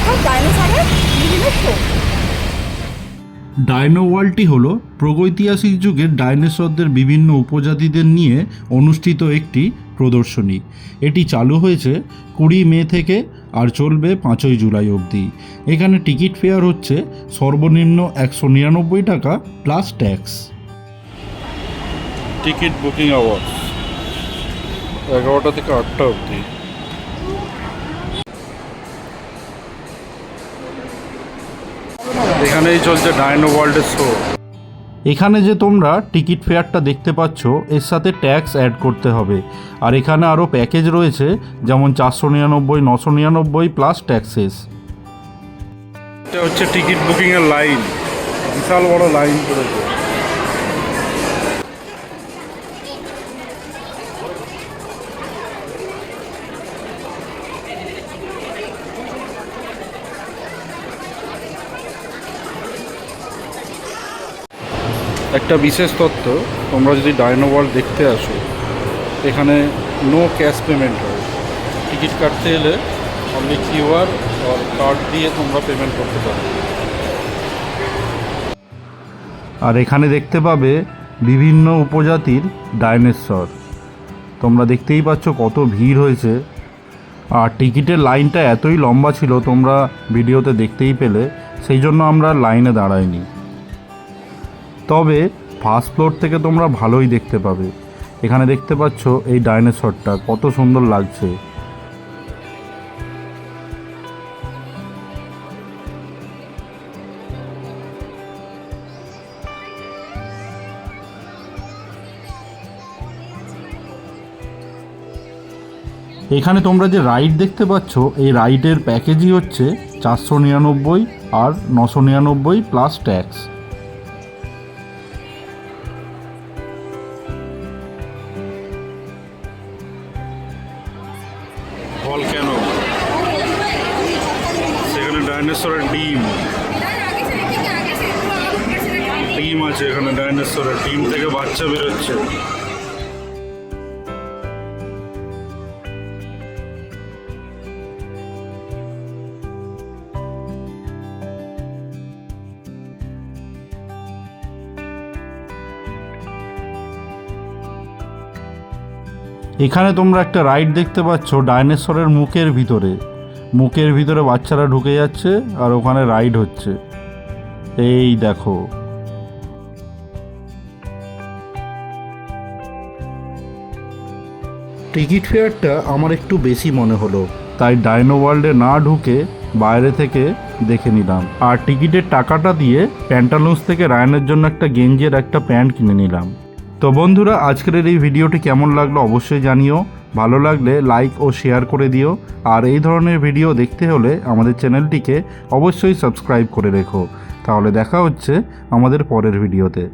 অর্থাৎ ডাইনোসরের বিভিন্ন শো। ডাইনো ওয়ার্ল্ডটি হলো প্রাগৈতিহাসিক যুগের ডাইনোসরদের বিভিন্ন উপজাতিদের নিয়ে অনুষ্ঠিত একটি প্রদর্শনী। এটি চালু হয়েছে 20 মে থেকে আর চলবে 5ই জুলাই অবধি। এখানে টিকিট ফেয়ার হচ্ছে সর্বনিম্ন 199 টাকা plus tax. Ticket booking hours 11টা থেকে 8টা অবধি। এখানেই চলছে ডাইনো ওয়ার্ল্ডের শো। এখানে যে তোমরা টিকিট ফেয়ারটা দেখতে পাচ্ছ এর সাথে ট্যাক্স অ্যাড করতে হবে। আর এখানে আরও প্যাকেজ রয়েছে, যেমন 499, 999 প্লাস ট্যাক্সেস। এটা হচ্ছে টিকিট বুকিংয়ের লাইন, বিশাল বড় লাইন করেছে। একটা বিশেষ তথ্য, তোমরা যদি ডাইনো ওয়ার্ল্ড দেখতে আসো এখানে নো ক্যাশ পেমেন্ট হয়। টিকিট কাটতে এলে অনলি কিউআর আর কার্ড দিয়ে তোমরা পেমেন্ট করতে পারো। আর এখানে দেখতে পাবে বিভিন্ন উপজাতির ডাইনোসর। তোমরা দেখতেই পাচ্ছ কত ভিড় হয়েছে। আর টিকিটের লাইনটা এতই লম্বা ছিল, তোমরা ভিডিওতে দেখতেই পেলে, সেই জন্য আমরা লাইনে দাঁড়াইনি। তবে ফার্স্ট ফ্লোর থেকে তোমরা ভালোই দেখতে পাবে। এখানে দেখতে পাচ্ছ এই ডাইনোসরটা কত সুন্দর লাগছে। এখানে তোমরা যে রাইড দেখতে পাচ্ছ এই রাইডের প্যাকেজই হচ্ছে 499 আর 999 প্লাস ট্যাক্স। ভলক্যানো, সেখানে ডাইনোসরের ডিম আছে, এখানে ডাইনোসরের ডিম থেকে বাচ্চা বেরোচ্ছে। এখানে তোমরা একটা রাইড দেখতে পাচ্ছ ডাইনোসরের মুখের ভিতরে বাচ্চারা ঢুকে যাচ্ছে আর ওখানে রাইড হচ্ছে। এই দেখো, টিকিট ফেয়ারটা আমার একটু বেশি মনে হলো, তাই ডাইনো ওয়ার্ল্ডে না ঢুকে বাইরে থেকে দেখে নিলাম। আর টিকিটের টাকাটা দিয়ে প্যান্টালুন্স থেকে রায়ানের জন্য একটা গেঞ্জি আর একটা প্যান্ট কিনে নিলাম। তো বন্ধুরা, আজকের এই ভিডিওটি কেমন লাগলো অবশ্যই জানিও। ভালো লাগলে লাইক ও শেয়ার করে দিও। আর এই ধরনের ভিডিও দেখতে হলে আমাদের চ্যানেলটিকে অবশ্যই সাবস্ক্রাইব করে রেখো। তাহলে দেখা হচ্ছে আমাদের পরের ভিডিওতে।